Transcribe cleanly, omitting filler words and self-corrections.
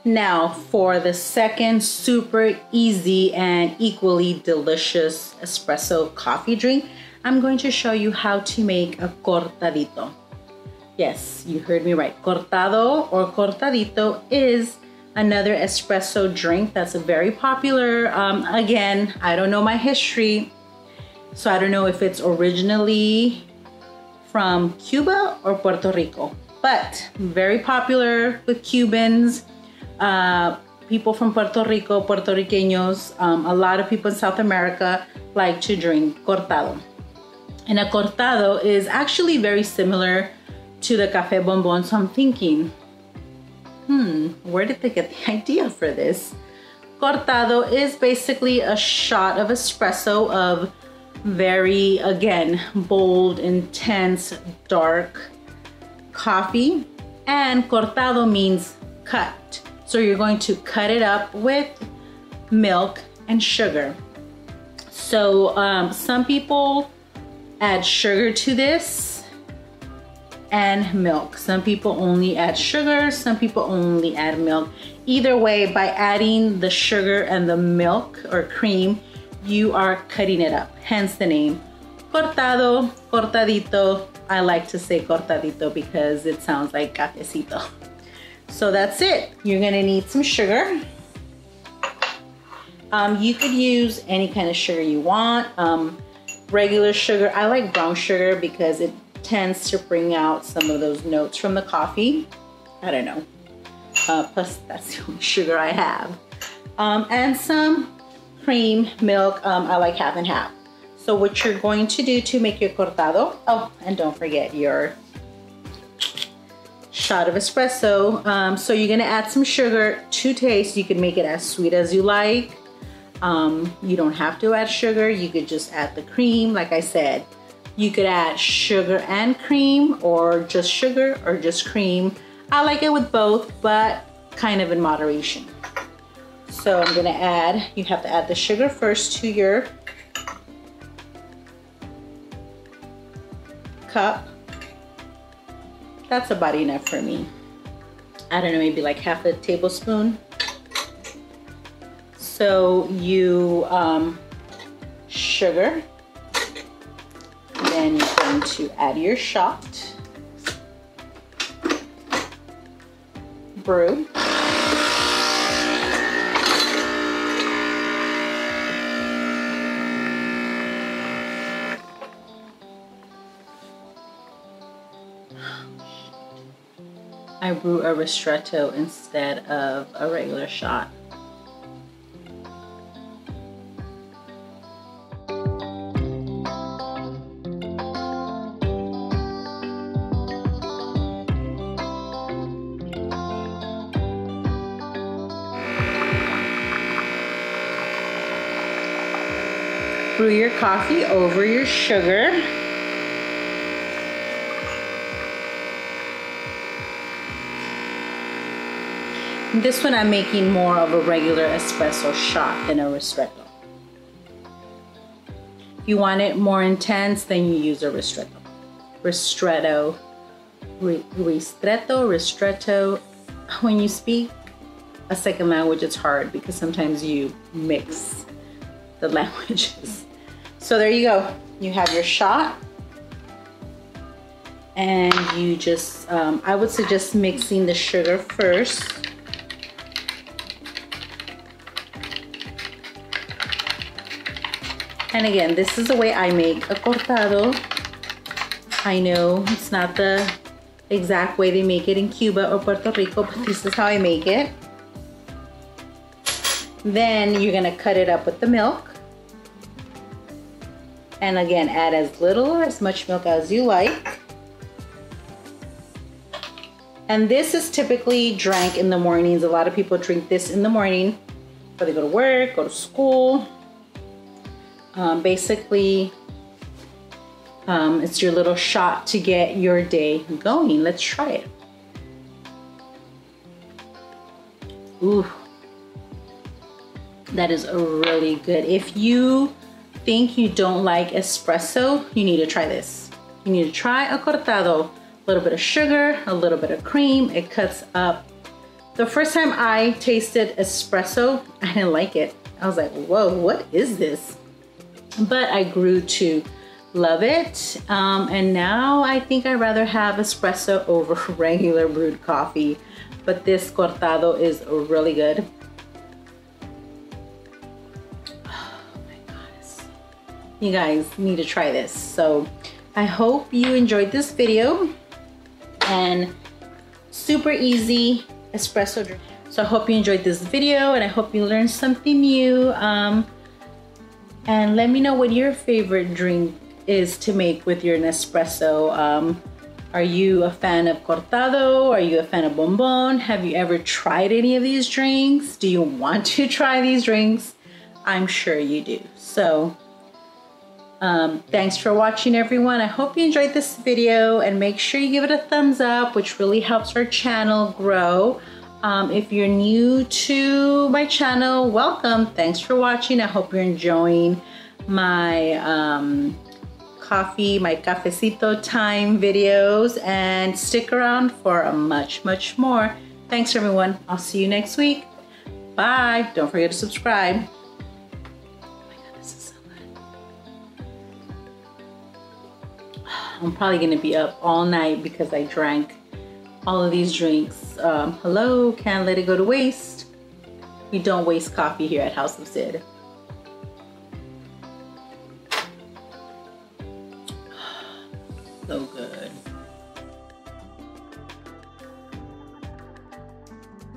Now for the second super easy and equally delicious espresso coffee drink, I'm going to show you how to make a cortadito. Yes, you heard me right. Cortado or cortadito is another espresso drink that's very popular. Again, I don't know my history, so I don't know if it's originally from Cuba or Puerto Rico, but very popular with Cubans, people from Puerto Rico, Puerto Riqueños, a lot of people in South America like to drink cortado. And a cortado is actually very similar to the café bonbon, so I'm thinking, where did they get the idea for this? Cortado is basically a shot of espresso of very, again, bold, intense, dark coffee. And cortado means cut. So you're going to cut it up with milk and sugar. So some people add sugar to this and milk. Some people only add sugar, some people only add milk. Either way, by adding the sugar and the milk or cream, you are cutting it up, hence the name. Cortado, cortadito. I like to say cortadito because it sounds like cafecito. So that's it. You're gonna need some sugar. You could use any kind of sugar you want. Regular sugar, I like brown sugar because it tends to bring out some of those notes from the coffee. I don't know. Plus that's the only sugar I have. And some cream, milk, I like half and half. So what you're going to do to make your cortado, oh, and don't forget your shot of espresso. So you're gonna add some sugar to taste. You can make it as sweet as you like. You don't have to add sugar. You could just add the cream. Like I said, you could add sugar and cream, or just sugar or just cream. I like it with both, but kind of in moderation. So I'm gonna add, you have to add the sugar first to your cup. That's about enough for me. I don't know, maybe like half a tablespoon. So you sugar, then you're going to add your shot, brew, I brew a ristretto instead of a regular shot. Brew your coffee over your sugar. This one I'm making more of a regular espresso shot than a ristretto. If you want it more intense, then you use a ristretto. Ristretto. When you speak a second language, it's hard because sometimes you mix the languages. So there you go. You have your shot. And you just, I would suggest mixing the sugar first. And again, this is the way I make a cortado. I know it's not the exact way they make it in Cuba or Puerto Rico, but this is how I make it. Then you're gonna cut it up with the milk. And again, add as little or as much milk as you like. And this is typically drank in the mornings. A lot of people drink this in the morning before they go to work, go to school. Basically, it's your little shot to get your day going. Let's try it. Ooh, that is really good. If you think you don't like espresso, you need to try this. You need to try a cortado. A little bit of sugar, a little bit of cream. It cuts up The first time I tasted espresso, I didn't like it. I was like, whoa, what is this? But I grew to love it. And now I think I'd rather have espresso over regular brewed coffee. But this Cortado is really good. Oh my goodness. You guys need to try this. So I hope you enjoyed this video, and super easy espresso drink. So I hope you enjoyed this video, and I hope you learned something new. And let me know what your favorite drink is to make with your Nespresso. Are you a fan of Cortado? Are you a fan of Bonbon? Have you ever tried any of these drinks? Do you want to try these drinks? I'm sure you do. So thanks for watching, everyone. I hope you enjoyed this video, and make sure you give it a thumbs up, which really helps our channel grow. If you're new to my channel, welcome. Thanks for watching. I hope you're enjoying my my cafecito time videos, and stick around for much more. Thanks, everyone. I'll see you next week. Bye. Don't forget to subscribe. Oh my God, this is so good. I'm probably gonna be up all night because I drank all of these drinks. Hello, can't let it go to waste. We don't waste coffee here at House of Cid.